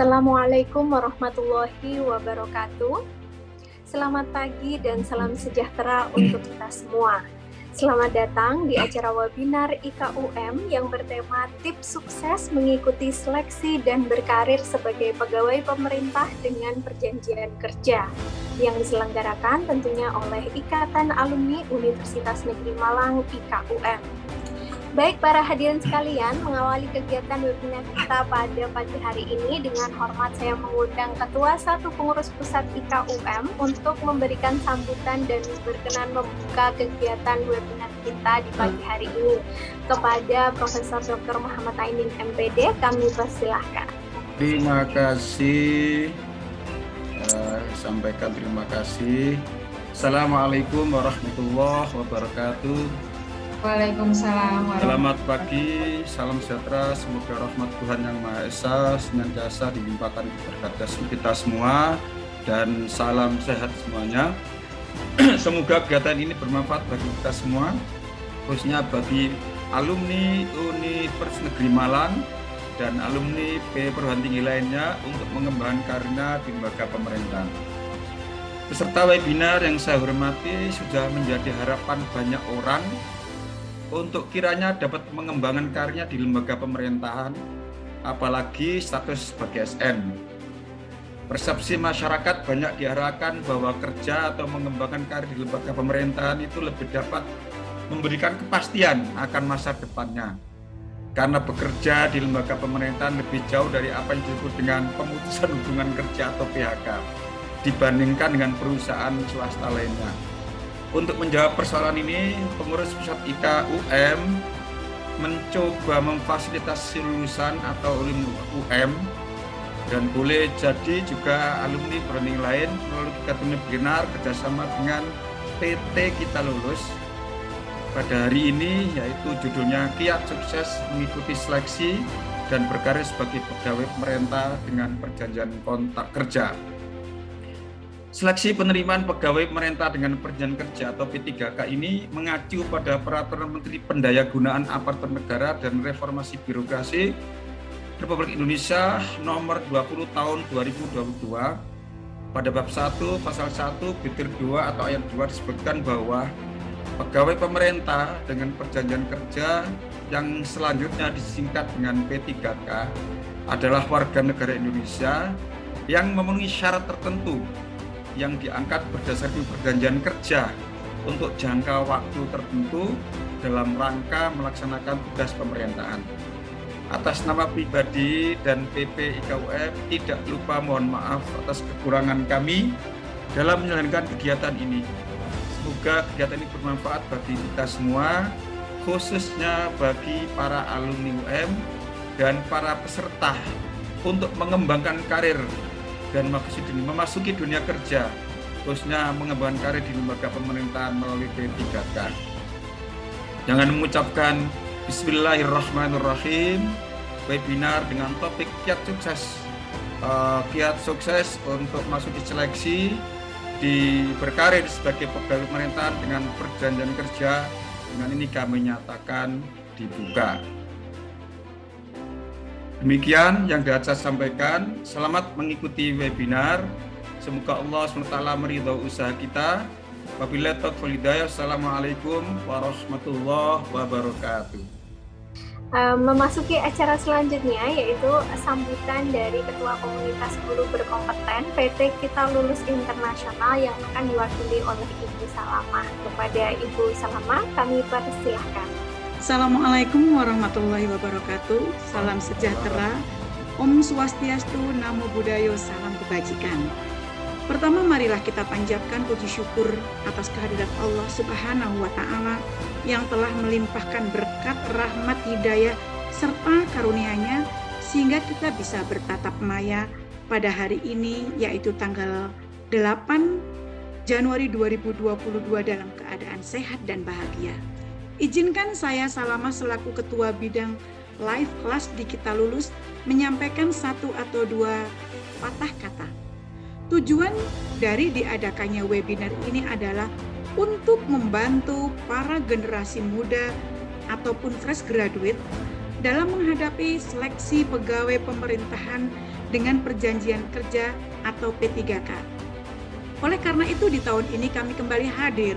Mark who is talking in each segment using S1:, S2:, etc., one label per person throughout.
S1: Assalamualaikum warahmatullahi wabarakatuh. Selamat pagi dan salam sejahtera untuk kita semua. Selamat datang di acara webinar IKUM yang bertema Tips Sukses Mengikuti Seleksi dan Berkarir sebagai Pegawai Pemerintah dengan Perjanjian Kerja yang diselenggarakan tentunya oleh Ikatan Alumni Universitas Negeri Malang IKUM. Baik para hadirin sekalian, mengawali kegiatan webinar kita pada pagi hari ini dengan hormat saya mengundang Ketua Satu Pengurus Pusat IKUM untuk memberikan sambutan dan berkenan membuka kegiatan webinar kita di pagi hari ini. Kepada Profesor Dr. Muhammad Ainin MPD, kami persilahkan.
S2: Terima kasih, sampaikan terima kasih. Assalamualaikum warahmatullahi wabarakatuh.
S3: Waalaikumsalam.
S2: Selamat pagi, salam sejahtera, semoga rahmat Tuhan Yang Maha Esa senantiasa dilimpahkan kepada kita semua dan salam sehat semuanya. Semoga kegiatan ini bermanfaat bagi kita semua, khususnya bagi alumni Universitas Negeri Malang dan alumni perguruan tinggi lainnya untuk mengembangkan karirnya di lembaga pemerintahan. Peserta webinar yang saya hormati sudah menjadi harapan banyak orang untuk kiranya dapat mengembangkan karirnya di lembaga pemerintahan, apalagi status sebagai SN. Persepsi masyarakat banyak diarahkan bahwa kerja atau mengembangkan karir di lembaga pemerintahan itu lebih dapat memberikan kepastian akan masa depannya. Karena bekerja di lembaga pemerintahan lebih jauh dari apa yang disebut dengan pemutusan hubungan kerja atau PHK dibandingkan dengan perusahaan swasta lainnya. Untuk menjawab persoalan ini, pengurus pusat IKUM mencoba memfasilitasi lulusan atau alumni UM dan boleh jadi juga alumni perguruan lain melalui kegiatan webinar kerjasama dengan PT Kita Lulus pada hari ini, yaitu judulnya Kiat Sukses Mengikuti Seleksi dan Berkarir sebagai Pegawai Pemerintah dengan Perjanjian Kontrak Kerja. Seleksi penerimaan pegawai pemerintah dengan perjanjian kerja atau P3K ini mengacu pada Peraturan Menteri Pendayagunaan Aparatur Negara dan Reformasi Birokrasi Republik Indonesia Nomor 20 Tahun 2022. Pada bab 1 pasal 1 butir 2 atau ayat 2 disebutkan bahwa pegawai pemerintah dengan perjanjian kerja yang selanjutnya disingkat dengan P3K adalah warga negara Indonesia yang memenuhi syarat tertentu yang diangkat berdasarkan perjanjian kerja untuk jangka waktu tertentu dalam rangka melaksanakan tugas pemerintahan. Atas nama pribadi dan PP IKUM tidak lupa mohon maaf atas kekurangan kami dalam menjalankan kegiatan ini. Semoga kegiatan ini bermanfaat bagi kita semua, khususnya bagi para alumni UM dan para peserta untuk mengembangkan karir dan memasuki dunia kerja, khususnya mengembangkan karir di lembaga pemerintahan melalui P3K. Jangan mengucapkan Bismillahirrahmanirrahim, webinar dengan topik kiat sukses untuk masuk di seleksi di berkarir sebagai pegawai pemerintahan dengan perjanjian kerja. Dengan ini kami nyatakan dibuka. Demikian yang dapat saya sampaikan. Selamat mengikuti webinar. Semoga Allah SWT meridhai usaha kita. Wabillahi taufiq wal hidayah. Assalamualaikum warahmatullahi wabarakatuh.
S1: Memasuki acara selanjutnya yaitu sambutan dari Ketua Komunitas Guru Berkompeten PT Kita Lulus Internasional yang akan diwakili oleh Ibu Salamah. Kepada Ibu Salamah kami persilahkan.
S3: Assalamualaikum warahmatullahi wabarakatuh. Salam sejahtera, Om Swastiastu, Namo Buddhaya, salam kebajikan. Pertama, marilah kita panjatkan puji syukur atas kehadirat Allah Subhanahu wa Ta'ala yang telah melimpahkan berkat, rahmat, hidayah, serta karunia-Nya sehingga kita bisa bertatap maya pada hari ini, yaitu tanggal 8 Januari 2022 dalam keadaan sehat dan bahagia. Izinkan saya Salamah selaku Ketua Bidang Live Class di Kita Lulus menyampaikan satu atau dua patah kata. Tujuan dari diadakannya webinar ini adalah untuk membantu para generasi muda ataupun fresh graduate dalam menghadapi seleksi pegawai pemerintahan dengan perjanjian kerja atau P3K. Oleh karena itu di tahun ini kami kembali hadir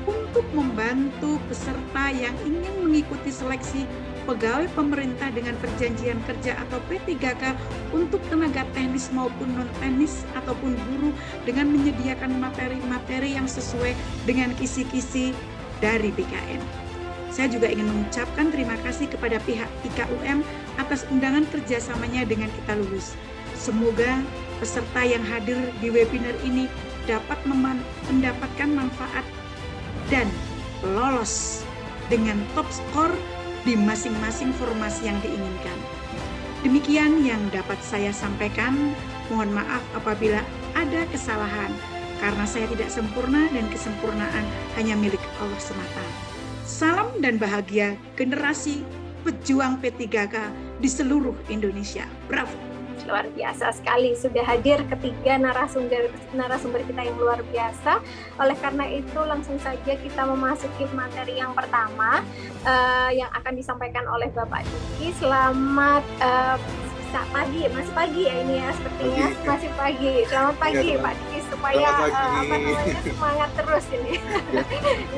S3: untuk membantu peserta yang ingin mengikuti seleksi pegawai pemerintah dengan perjanjian kerja atau P3K untuk tenaga teknis maupun non-teknis ataupun buruh dengan menyediakan materi-materi yang sesuai dengan kisi-kisi dari BKN. Saya juga ingin mengucapkan terima kasih kepada pihak IKUM atas undangan kerjasamanya dengan Kita Lulus. Semoga peserta yang hadir di webinar ini dapat mendapatkan manfaat dan lolos dengan top skor di masing-masing formasi yang diinginkan. Demikian yang dapat saya sampaikan. Mohon maaf apabila ada kesalahan, karena saya tidak sempurna dan kesempurnaan hanya milik Allah semata. Salam dan bahagia generasi pejuang P3K di seluruh Indonesia. Bravo!
S1: Luar biasa sekali, sudah hadir ketiga narasumber kita yang luar biasa. Oleh karena itu langsung saja kita memasuki materi yang pertama yang akan disampaikan oleh Bapak Diki. Selamat pagi, masih pagi ya ini ya sepertinya, masih pagi. Selamat pagi Pak Diki, supaya semangat terus ini.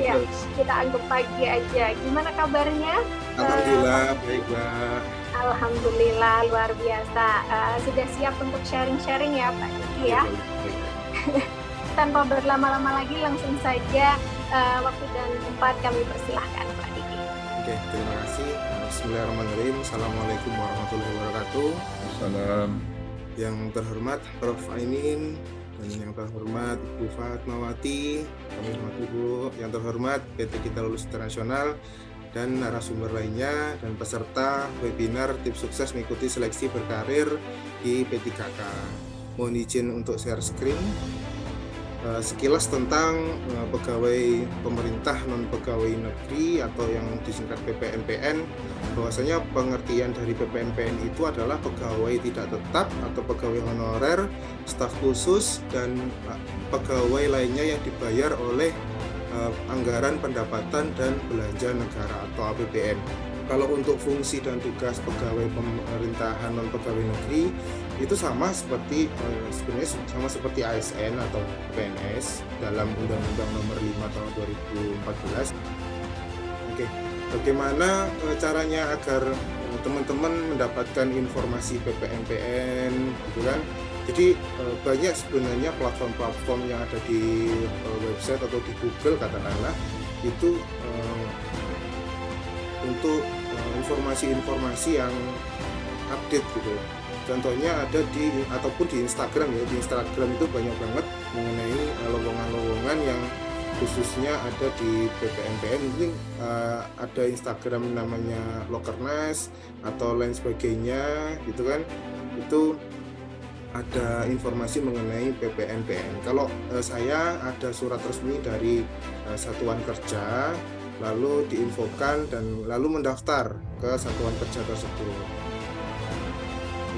S1: Ya, kita anggap pagi aja. Gimana kabarnya?
S4: Alhamdulillah baik, Mbak.
S1: Alhamdulillah luar biasa. Sudah siap untuk sharing-sharing ya Pak Diki ya? Tanpa berlama-lama lagi langsung saja waktu dan tempat kami persilahkan Pak Diki.
S4: Oke, terima kasih. Bismillahirrahmanirrahim. Assalamualaikum warahmatullahi wabarakatuh.
S2: Salam.
S4: Yang terhormat Prof. Ainin dan yang terhormat Ibu Fatmawati, kami hormati Bu. Yang terhormat PT Kita Lulus Internasional dan narasumber lainnya dan peserta webinar tips sukses mengikuti seleksi berkarir di P3K. Mohon izin untuk share screen. Sekilas tentang pegawai pemerintah non pegawai negeri atau yang disingkat PPNPN, bahwasanya pengertian dari PPNPN itu adalah pegawai tidak tetap atau pegawai honorer, staf khusus, dan pegawai lainnya yang dibayar oleh anggaran pendapatan dan belanja negara atau APBN. Kalau untuk fungsi dan tugas pegawai pemerintahan non pegawai negeri itu sama seperti sebenarnya sama seperti ASN atau PNS dalam Undang-Undang Nomor 5 Tahun 2014. Oke, bagaimana caranya agar teman-teman mendapatkan informasi PPNPN, gitu kan? Jadi banyak sebenarnya platform-platform yang ada di website atau di Google katakanlah itu untuk informasi-informasi yang update gitu. Contohnya ada di ataupun di Instagram ya. Di Instagram itu banyak banget mengenai lowongan-lowongan yang khususnya ada di PPNPN. Mungkin ada Instagram namanya Lokernas atau lain sebagainya gitu kan. Itu ada informasi mengenai PPNPN. Kalau saya ada surat resmi dari satuan kerja, lalu diinfokan dan lalu mendaftar ke satuan kerja tersebut.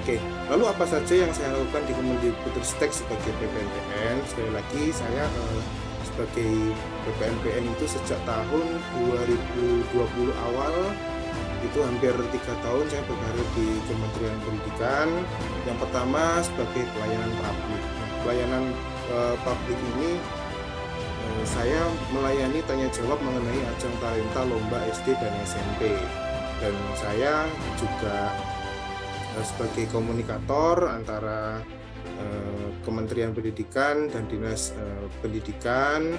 S4: Oke, lalu apa saja yang saya lakukan di Kemendikbudristek sebagai PPNPN? Sekali lagi saya sebagai PPNPN itu sejak tahun 2020 awal, itu hampir 3 tahun saya berkarir di Kementerian Pendidikan. Yang pertama sebagai pelayanan publik. Pelayanan publik ini saya melayani tanya jawab mengenai ajang talenta lomba SD dan SMP. Dan saya juga sebagai komunikator antara Kementerian Pendidikan dan Dinas Pendidikan.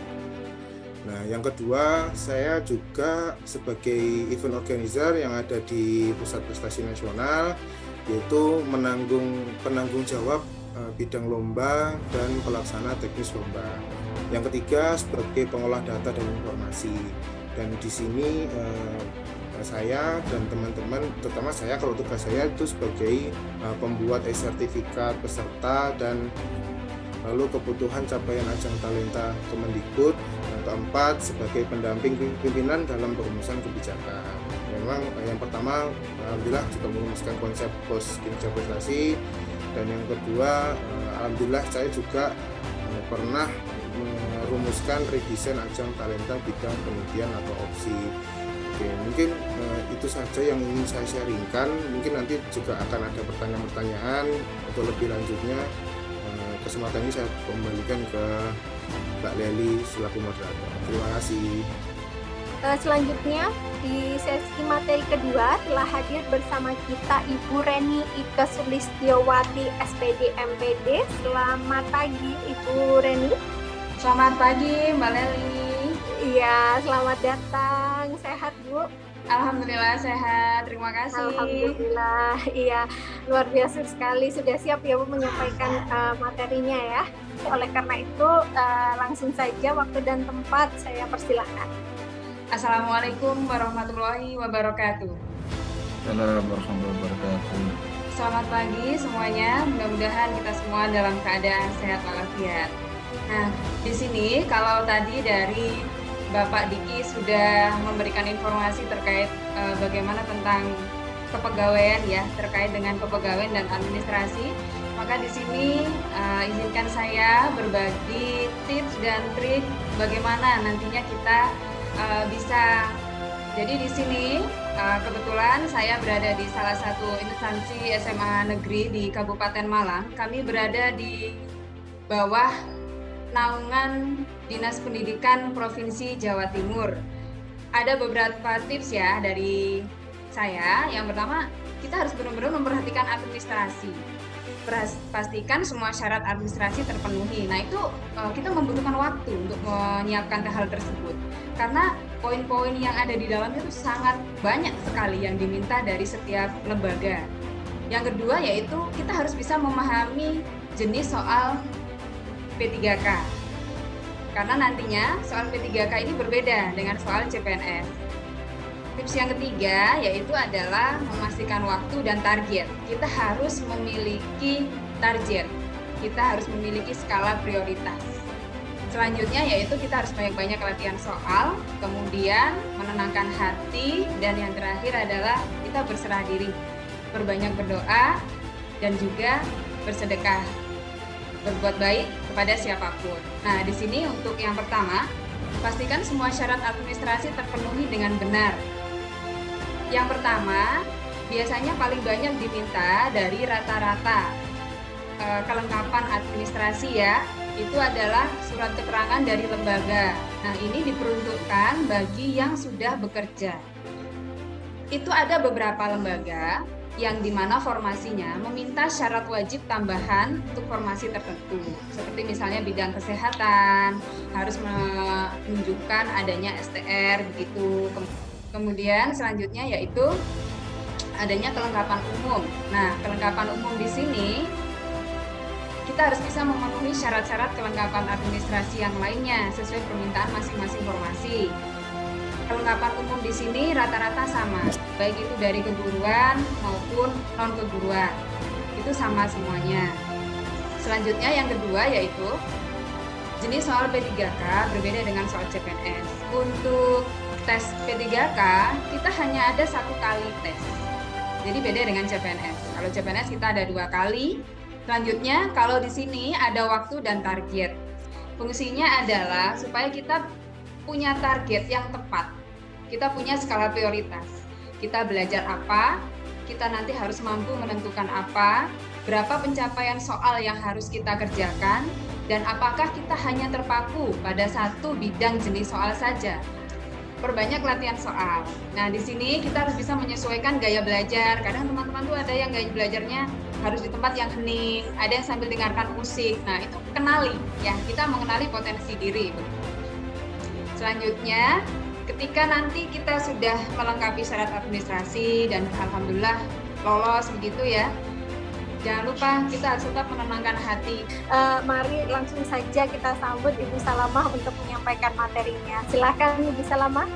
S4: Nah, yang kedua, saya juga sebagai event organizer yang ada di Pusat Prestasi Nasional, yaitu penanggung jawab bidang lomba dan pelaksana teknis lomba. Yang ketiga, sebagai pengolah data dan informasi. Dan di sini saya dan teman-teman, terutama saya kalau tugas saya itu sebagai pembuat e-sertifikat peserta dan lalu kebutuhan capaian ajang talenta Kemendikbud. Yang keempat, sebagai pendamping pimpinan dalam perumusan kebijakan. Memang yang pertama, alhamdulillah juga merumuskan konsep pos kinerja prestasi, dan yang kedua, alhamdulillah saya juga pernah merumuskan redesign ajang talenta bidang penelitian atau opsi. Oke, mungkin itu saja yang ingin saya sharingkan. Mungkin nanti juga akan ada pertanyaan-pertanyaan atau lebih lanjutnya. Kesempatan ini saya kembalikan ke Mbak Leli selaku moderator. Terima kasih.
S1: Selanjutnya di sesi materi kedua telah hadir bersama kita Ibu Reni Ike Sulistiowati SPD MPD. Selamat pagi Ibu Reni.
S5: Selamat pagi Mbak Leli.
S1: Iya, selamat datang. Sehat Bu?
S5: Alhamdulillah sehat, terima kasih.
S1: Alhamdulillah, iya, luar biasa sekali. Sudah siap ya Bu menyampaikan materinya ya. Oleh karena itu langsung saja waktu dan tempat saya persilahkan.
S5: Assalamualaikum warahmatullahi wabarakatuh.
S2: Assalamualaikum warahmatullahi wabarakatuh.
S5: Selamat pagi semuanya, mudah-mudahan kita semua dalam keadaan sehat walafiat. Nah, di sini kalau tadi dari Bapak Diki sudah memberikan informasi terkait bagaimana tentang kepegawaian ya, terkait dengan kepegawaian dan administrasi. Maka di sini izinkan saya berbagi tips dan trik bagaimana nantinya kita bisa. Jadi di sini kebetulan saya berada di salah satu instansi SMA negeri di Kabupaten Malang. Kami berada di bawah naungan Dinas Pendidikan Provinsi Jawa Timur. Ada beberapa tips ya dari saya. Yang pertama, kita harus benar-benar memperhatikan administrasi. Pastikan semua syarat administrasi terpenuhi. Nah, itu kita membutuhkan waktu untuk menyiapkan hal tersebut. Karena poin-poin yang ada di dalamnya itu sangat banyak sekali yang diminta dari setiap lembaga. Yang kedua yaitu kita harus bisa memahami jenis soal P3K. Karena nantinya soal P3K ini berbeda dengan soal CPNS. Tips yang ketiga yaitu adalah memastikan waktu dan target. Kita harus memiliki target. Kita harus memiliki skala prioritas. Selanjutnya yaitu kita harus banyak-banyak latihan soal, kemudian menenangkan hati, dan yang terakhir adalah kita berserah diri. Berbanyak berdoa dan juga bersedekah. Berbuat baik kepada siapapun. Nah, di sini untuk yang pertama, pastikan semua syarat administrasi terpenuhi dengan benar. Yang pertama, biasanya paling banyak diminta dari rata-rata kelengkapan administrasi ya, itu adalah surat keterangan dari lembaga. Nah, ini diperuntukkan bagi yang sudah bekerja. Itu ada beberapa lembaga yang dimana formasinya meminta syarat wajib tambahan untuk formasi tertentu, seperti misalnya bidang kesehatan harus menunjukkan adanya STR begitu. Kemudian selanjutnya yaitu adanya kelengkapan umum. Nah, kelengkapan umum di sini kita harus bisa memenuhi syarat-syarat kelengkapan administrasi yang lainnya sesuai permintaan masing-masing formasi. Kelengkapan umum di sini rata-rata sama, baik itu dari keguruan maupun non-keguruan. Itu sama semuanya. Selanjutnya yang kedua yaitu jenis soal P3K berbeda dengan soal CPNS. Untuk tes P3K kita hanya ada 1 kali tes. Jadi beda dengan CPNS. Kalau CPNS kita ada 2 kali. Selanjutnya kalau di sini ada waktu dan target. Fungsinya adalah supaya kita punya target yang tepat, kita punya skala prioritas, kita belajar apa, kita nanti harus mampu menentukan apa, berapa pencapaian soal yang harus kita kerjakan, dan apakah kita hanya terpaku pada satu bidang jenis soal saja. Perbanyak latihan soal. Nah, di sini kita harus bisa menyesuaikan gaya belajar. Kadang teman-teman tuh ada yang gaya belajarnya harus di tempat yang hening, ada yang sambil dengarkan musik. Nah, itu kenali ya, kita mengenali potensi diri. Selanjutnya, ketika nanti kita sudah melengkapi syarat administrasi dan alhamdulillah lolos begitu ya, jangan lupa kita harus tetap menenangkan hati.
S1: Mari langsung saja kita sambut Ibu Salamah untuk menyampaikan materinya. Silakan Ibu Salamah.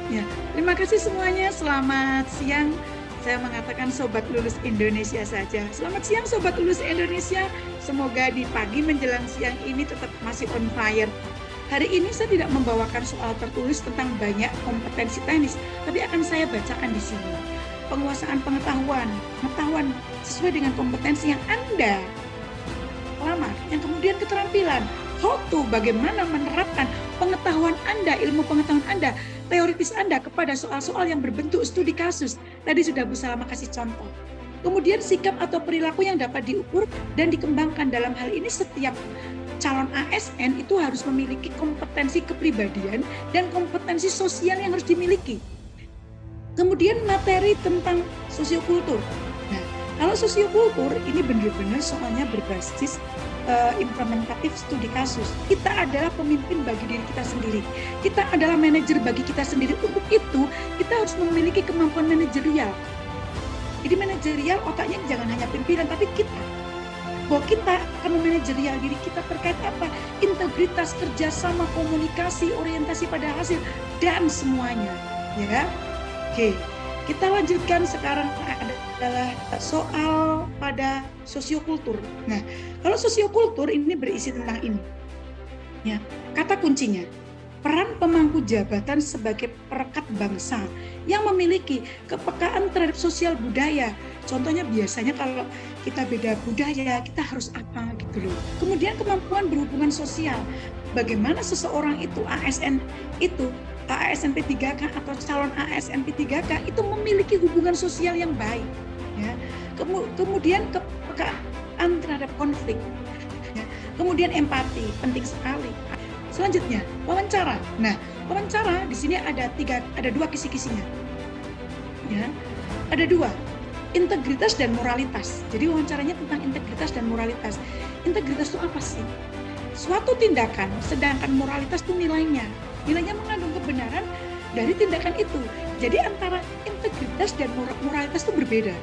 S3: Ya, terima kasih semuanya. Selamat siang. Saya mengatakan Sobat Lulus Indonesia saja. Selamat siang Sobat Lulus Indonesia. Semoga di pagi menjelang siang ini tetap masih on fire. Hari ini saya tidak membawakan soal tertulis tentang banyak kompetensi teknis, tapi akan saya bacakan di sini. Penguasaan pengetahuan sesuai dengan kompetensi yang Anda lamar. Yang kemudian keterampilan, how to, bagaimana menerapkan pengetahuan Anda, ilmu pengetahuan Anda teoritis Anda kepada soal-soal yang berbentuk studi kasus. Tadi sudah Bu Salama kasih contoh. Kemudian sikap atau perilaku yang dapat diukur dan dikembangkan. Dalam hal ini setiap calon ASN itu harus memiliki kompetensi kepribadian dan kompetensi sosial yang harus dimiliki. Kemudian materi tentang sosiokultur. Nah, kalau sosiokultur ini benar-benar soalnya berbasis implementatif studi kasus. Kita adalah pemimpin bagi diri kita sendiri. Kita adalah manajer bagi kita sendiri. Untuk itu, kita harus memiliki kemampuan manajerial. Jadi manajerial otaknya jangan hanya pimpinan, tapi kita. Bahwa kita akan memanajerial diri kita terkait apa? Integritas, kerjasama, komunikasi, orientasi pada hasil, dan semuanya. Ya, oke. Kita lanjutkan sekarang adalah soal pada sosiokultur. Nah, kalau sosiokultur ini berisi tentang ini. Ya, kata kuncinya, peran pemangku jabatan sebagai perekat bangsa yang memiliki kepekaan terhadap sosial budaya. Contohnya biasanya kalau kita beda budaya, kita harus apa gitu loh. Kemudian kemampuan berhubungan sosial. Bagaimana seseorang itu ASN itu ASN P3K atau calon ASN P3K itu memiliki hubungan sosial yang baik, ya. Kemudian kepekaan terhadap konflik, ya. Kemudian empati penting sekali. Selanjutnya wawancara. Nah, wawancara di sini ada dua kisi-kisinya, ya. Ada dua, integritas dan moralitas. Jadi wawancaranya tentang integritas dan moralitas. Integritas itu apa sih? Suatu tindakan, sedangkan moralitas itu nilainya. Nilainya mengandung kebenaran dari tindakan itu. Jadi antara integritas dan moralitas itu berbeda.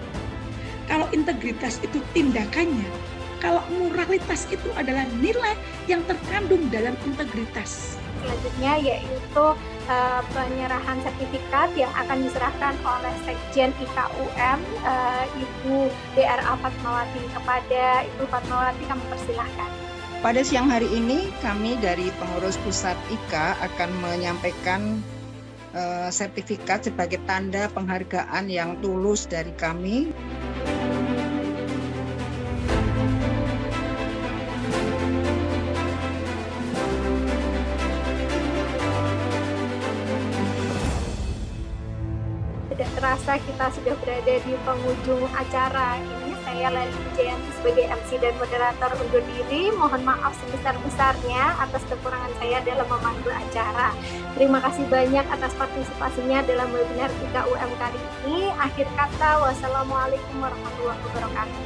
S3: Kalau integritas itu tindakannya, kalau moralitas itu adalah nilai yang terkandung dalam integritas.
S1: Selanjutnya yaitu penyerahan sertifikat yang akan diserahkan oleh Sekjen IKUM, Ibu DRA Fatmawati. Kepada Ibu Fatmawati kami persilahkan.
S6: Pada siang hari ini kami dari pengurus pusat IKA akan menyampaikan sertifikat sebagai tanda penghargaan yang tulus dari kami.
S1: Tidak terasa kita sudah berada di penghujung acara ini. Saya Lali Wijayanti sebagai MC dan moderator undur diri. Mohon maaf sebesar-besarnya atas kekurangan saya dalam memandu acara. Terima kasih banyak atas partisipasinya dalam webinar IKUM kali ini. Akhir kata, wassalamualaikum warahmatullahi wabarakatuh.